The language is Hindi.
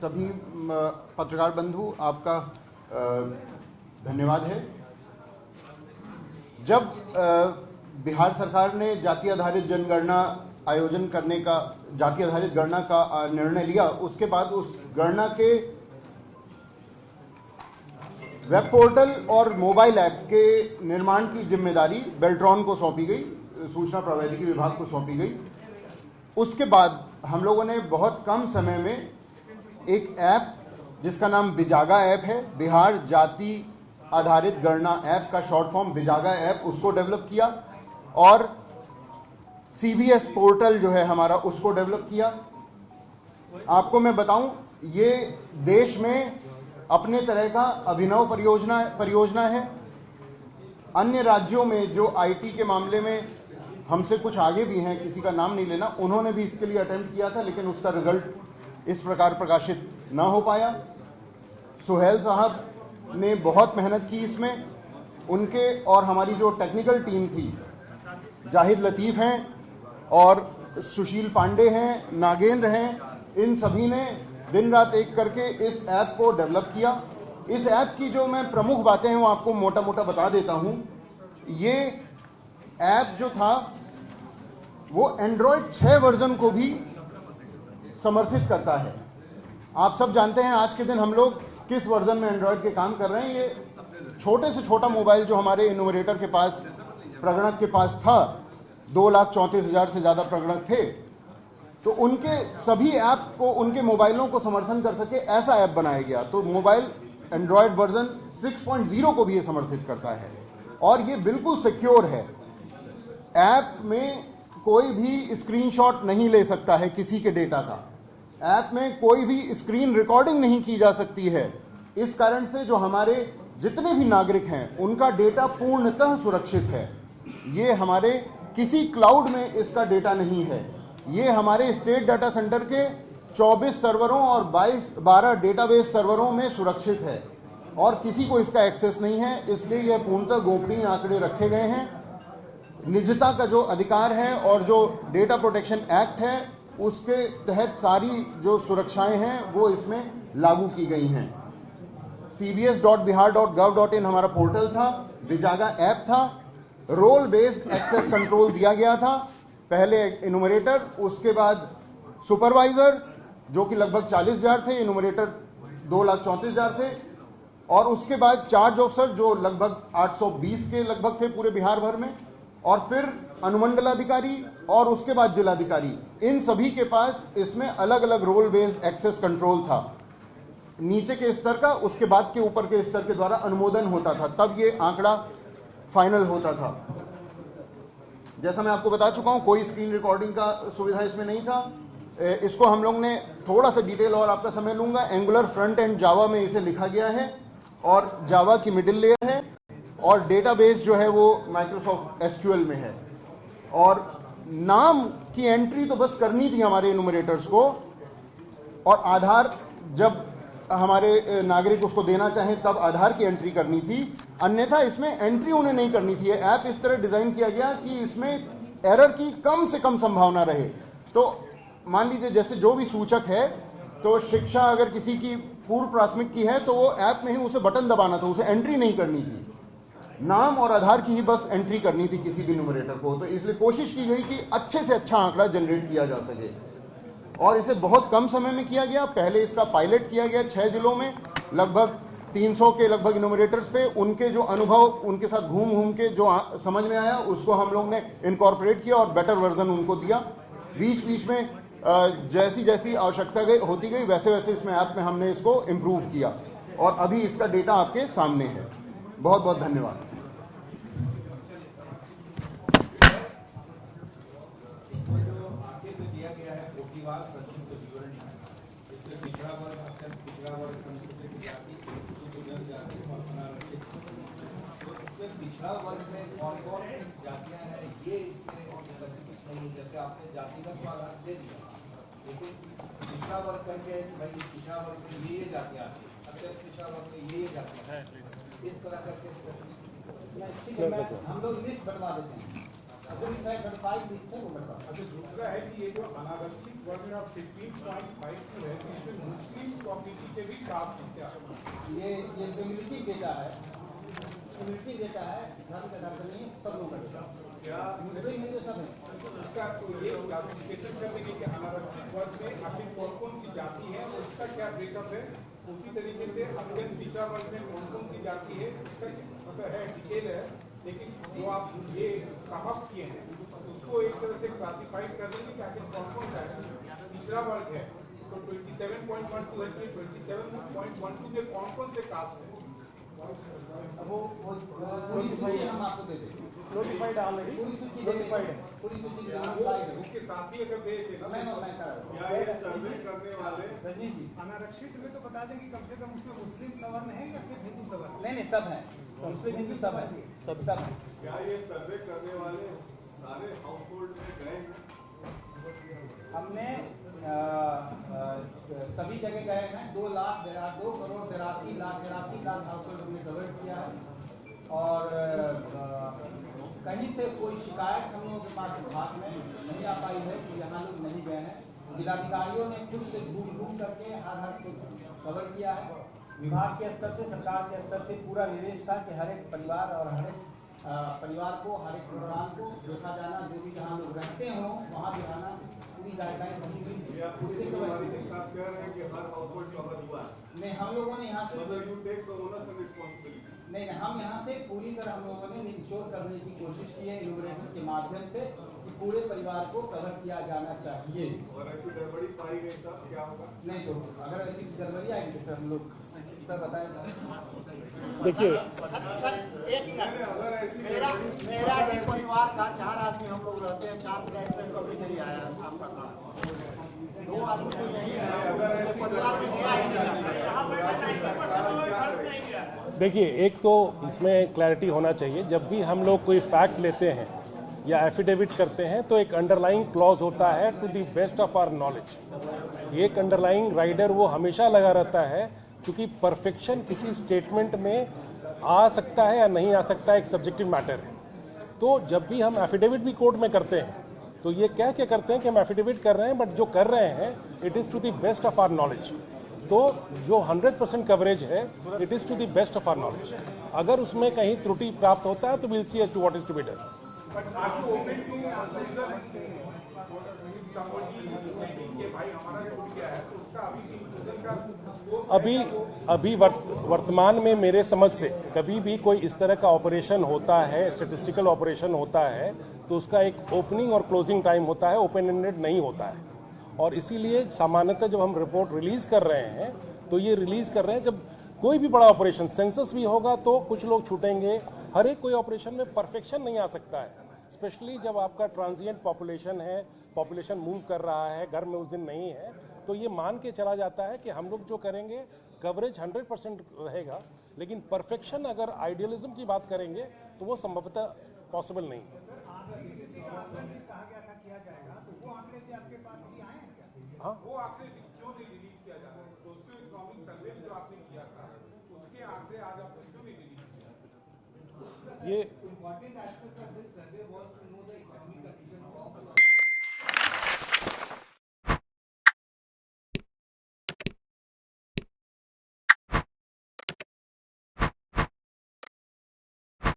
सभी पत्रकार बंधु, आपका धन्यवाद है। जब बिहार सरकार ने जाति आधारित जनगणना आयोजन करने का, जाति आधारित गणना का निर्णय लिया, उसके बाद उस गणना के वेब पोर्टल और मोबाइल ऐप के निर्माण की जिम्मेदारी बेल्ट्रॉन को सौंपी गई, सूचना प्रौद्योगिकी विभाग को सौंपी गई। उसके बाद हम लोगों ने बहुत कम समय में एक ऐप जिसका नाम बिजागा ऐप है, बिहार जाति आधारित गणना ऐप का शॉर्ट फॉर्म बिजागा ऐप, उसको डेवलप किया और CBS पोर्टल जो है हमारा, उसको डेवलप किया। आपको मैं बताऊं, ये देश में अपने तरह का अभिनव परियोजना है। अन्य राज्यों में जो IT के मामले में हमसे कुछ आगे भी हैं, किसी का नाम नहीं लेना, उन्होंने भी इसके लिए अटेम्प्ट किया था, लेकिन उसका रिजल्ट इस प्रकार प्रकाशित ना हो पाया। सुहेल साहब ने बहुत मेहनत की इसमें, उनके और हमारी जो टेक्निकल टीम थी, जाहिद लतीफ़ हैं और सुशील पांडे हैं, नागेंद्र हैं, इन सभी ने दिन रात एक करके इस ऐप को डेवलप किया। इस ऐप की जो मैं प्रमुख बातें हैं वो आपको मोटा मोटा बता देता हूं। ये ऐप जो था वो एंड्रॉयड 6 वर्जन को भी समर्थित करता है। आप सब जानते हैं आज के दिन हम लोग किस वर्जन में एंड्रॉयड के काम कर रहे हैं। ये छोटे से छोटा मोबाइल जो हमारे इनोवेटर के पास, प्रगणक के पास था, 2,34,000 से ज्यादा प्रगणक थे, तो उनके सभी ऐप को, उनके मोबाइलों को समर्थन कर सके ऐसा ऐप बनाया गया। तो मोबाइल एंड्रॉयड वर्जन 6.0 को भी ये समर्थित करता है और ये बिल्कुल सिक्योर है। ऐप में कोई भी स्क्रीनशॉट नहीं ले सकता है किसी के डेटा का, ऐप में कोई भी स्क्रीन रिकॉर्डिंग नहीं की जा सकती है। इस कारण से जो हमारे जितने भी नागरिक हैं उनका डेटा पूर्णतः सुरक्षित है। ये हमारे किसी क्लाउड में इसका डेटा नहीं है, ये हमारे स्टेट डाटा सेंटर के 24 सर्वरों और 12 डेटाबेस सर्वरों में सुरक्षित है और किसी को इसका एक्सेस नहीं है। इसलिए यह पूर्णतः गोपनीय आंकड़े रखे गए हैं। निजता का जो अधिकार है और जो डेटा प्रोटेक्शन एक्ट है उसके तहत सारी जो सुरक्षाएं हैं वो इसमें लागू की गई हैं। cbs.bihar.gov.in हमारा पोर्टल था, बिजागा ऐप था, रोल बेस्ड एक्सेस कंट्रोल दिया गया था। पहले इनुमरेटर, उसके बाद सुपरवाइजर जो कि लगभग 40,000 थे, इनुमरेटर 2,34,000 थे, और उसके बाद चार्ज ऑफिसर जो लगभग 820 के लगभग थे पूरे बिहार भर में, और फिर अनुमंडलाधिकारी और उसके बाद जिलाधिकारी। इन सभी के पास इसमें अलग अलग रोल बेस्ड एक्सेस कंट्रोल था। नीचे के स्तर का, उसके बाद के ऊपर के स्तर के द्वारा अनुमोदन होता था, तब ये आंकड़ा फाइनल होता था। जैसा मैं आपको बता चुका हूं, कोई स्क्रीन रिकॉर्डिंग का सुविधा इसमें नहीं था। इसको हम लोग ने थोड़ा सा डिटेल और आपका समय लूंगा, एंगुलर फ्रंट एंड जावा में इसे लिखा गया है और जावा की मिडिल लेयर है और डेटाबेस जो है वो माइक्रोसॉफ्ट SQL में है। और नाम की एंट्री तो बस करनी थी हमारे इनुमरेटर्स को, और आधार जब हमारे नागरिक उसको देना चाहें तब आधार की एंट्री करनी थी, अन्यथा इसमें एंट्री उन्हें नहीं करनी थी। ऐप इस तरह डिजाइन किया गया कि इसमें एरर की कम से कम संभावना रहे। तो मान लीजिए जैसे जो भी सूचक है, तो शिक्षा अगर किसी की पूर्व प्राथमिक की है तो वो ऐप में ही उसे बटन दबाना था, उसे एंट्री नहीं करनी थी, नाम और आधार की ही बस एंट्री करनी थी किसी भी न्यूमरेटर को। तो इसलिए कोशिश की गई कि अच्छे से अच्छा आंकड़ा जनरेट किया जा सके और इसे बहुत कम समय में किया गया। पहले इसका पायलट किया गया 6 जिलों में, लगभग 300 के लगभग इनोमिनेटर्स पे। उनके जो अनुभव, उनके साथ घूम घूम के जो समझ में आया उसको हम लोग ने इनकॉर्पोरेट किया और बेटर वर्जन उनको दिया। बीच बीच में जैसी जैसी आवश्यकता होती गई वैसे वैसे इसमें ऐप में हमने इसको इम्प्रूव किया और अभी इसका डेटा आपके सामने है। बहुत बहुत धन्यवाद। पिछड़ा वर्ग में कौन कौन जातियां हैं ये इसमें स्पेसिफिक नहीं, जैसे आपने जातिगत को आधार दे दिया, लेकिन पिछड़ा वर्ग करके भाई पिछड़ा वर्ग में ये जातियां, अत्यंत पिछड़ा वर्ग में ये जातियां हैं, इस तरह करके स्पेसिफिक हम लोग लिस्ट बनवा देते हैं। जो भी 35 लिस्ट है वो बनवा। अच्छा, दूसरा लगता है कि ये जो अनारक्षित वर्ग का 15.52 है, इसमें मुस्लिम कम्युनिटी के भी कास्ट क्या ये कम्युनिटी डेटा है, कम्युनिटी डेटा है, धर्म का धर्म नहीं, सब लोग क्या मुस्लिम हिंदू सब है। इसका तो ये क्लासिफिकेशन कर देंगे कि अनारक्षित वर्ग में आखिर कौन कौन सी जाति है, उसका क्या ब्रेकअप है। उसी तरीके से अत्यंत पिछड़ा वर्ग में कौन कौन सी जाति है, उसका मतलब है डिटेल है, लेकिन जो आप ये समाप्त किए हैं उसको एक तरह से क्लासिफाइड कर देंगे कि आखिर कौन कौन सा पिछड़ा वर्ग है। तो 27.12 है, 27.12 में कौन कौन से कास्ट है वो पूरी सूची हम आपको दे देंगे, नोटिफाइड ऑलरेडी, पूरी सूची नोटिफाइड है। पूरी सूची वो उसके साथ ही अगर दे देना मैं करा रहा हूँ। क्या ये सर्वे करने वाले रजनीश जी, अनारक्षित में तो बता दें कि कम से कम उसमें मुस्लिम सवर्ण है या सिर्फ हिंदू सवर्ण? नहीं सब है, मुस्लिम हिंदू सब है, सब है। क्या ये सर्वे करने वाले सारे हाउस होल्ड में गए हैं? हमने सभी जगह गए हैं, 2,82,83,82,83 लाख हाउसहोल्ड हमने कवर किया है। और कहीं से कोई शिकायत हम लोगों के पास विभाग में नहीं आ पाई है कि यहाँ लोग नहीं गए हैं। जिलाधिकारियों ने खुद से ढूंढ करके हर कुछ कवर किया है। विभाग के स्तर से, सरकार के स्तर से पूरा निर्देश था कि हर एक परिवार और हर एक परिवार को, हर एक प्रोग्राम को देखा जाना, जो भी जहाँ लोग रहते हों वहाँ भी रहना, पूरी गाइडलाइन बनी हुई है। साथ कह रहे हैं कि हर हाउस होल्ड कवर हुआ है। नहीं, हम लोगों ने यहाँ से मतलब you take the owners and responsibility. नहीं, हम यहाँ से पूरी तरह हम लोगों ने इंश्योर करने की कोशिश की है इन्यूमरेटर के माध्यम से कि पूरे परिवार को कवर किया जाना चाहिए। और ऐसी गड़बड़ी पाई गई तब क्या होगा? नहीं तो अगर ऐसी गड़बड़ी आएगी तो फिर हम लोग सर बताएं। देखिए एक मिनट, अगर ऐसी मेरा भी परिवार का 4 आदमी हम लोग रहते हैं, 4 फ्लैट में कभी नहीं आया आपका कार्ड। 2 आदमी तो यही है, परिवार में गया ही नहीं। देखिए, एक तो इसमें क्लैरिटी होना चाहिए, जब भी हम लोग कोई फैक्ट लेते हैं या एफिडेविट करते हैं तो एक अंडरलाइंग क्लॉज होता है to the best of our knowledge. एक अंडरलाइंग राइडर वो हमेशा लगा रहता है, क्योंकि परफेक्शन किसी स्टेटमेंट में आ सकता है या नहीं आ सकता है, एक सब्जेक्टिव मैटर है। तो जब भी हम एफिडेविट भी कोर्ट में करते हैं तो ये क्या करते हैं कि हम एफिडेविट कर रहे हैं, बट जो कर रहे हैं it is to the best of our knowledge. तो जो 100% कवरेज है it is to the best of our knowledge. अगर उसमें कहीं त्रुटि प्राप्त होता है तो will see as to what is to be done. अभी वर्तमान में मेरे समझ से कभी भी कोई इस तरह का ऑपरेशन होता है, स्टैटिस्टिकल ऑपरेशन होता है, तो उसका एक ओपनिंग और क्लोजिंग टाइम होता है, ओपन एंडेड नहीं होता है। और इसीलिए सामान्यतः जब हम रिपोर्ट रिलीज कर रहे हैं तो ये रिलीज कर रहे हैं जब कोई भी बड़ा ऑपरेशन, सेंसस भी होगा तो कुछ लोग छूटेंगे। हर एक कोई ऑपरेशन में परफेक्शन नहीं आ सकता है, स्पेशली जब आपका ट्रांजिएंट पॉपुलेशन है, पॉपुलेशन मूव कर रहा है, घर में उस दिन नहीं है, तो ये मान के चला जाता है कि हम लोग जो करेंगे कवरेज 100% रहेगा। लेकिन परफेक्शन अगर आइडियलिज्म की बात करेंगे तो वो संभवतः पॉसिबल नहीं है। कहा गया था किया जाएगा, तो वो आंकड़े से आपके पास अभी आए हैं क्या? हाँ, वो आंकड़े क्यों नहीं रिलीज किया जा रहा है? सोशियो इकोनॉमिक सर्वे जो आपने किया था उसके आंकड़े आज आपने क्यों नहीं रिलीज किया? ये Important aspect of this survey was to know the economic condition of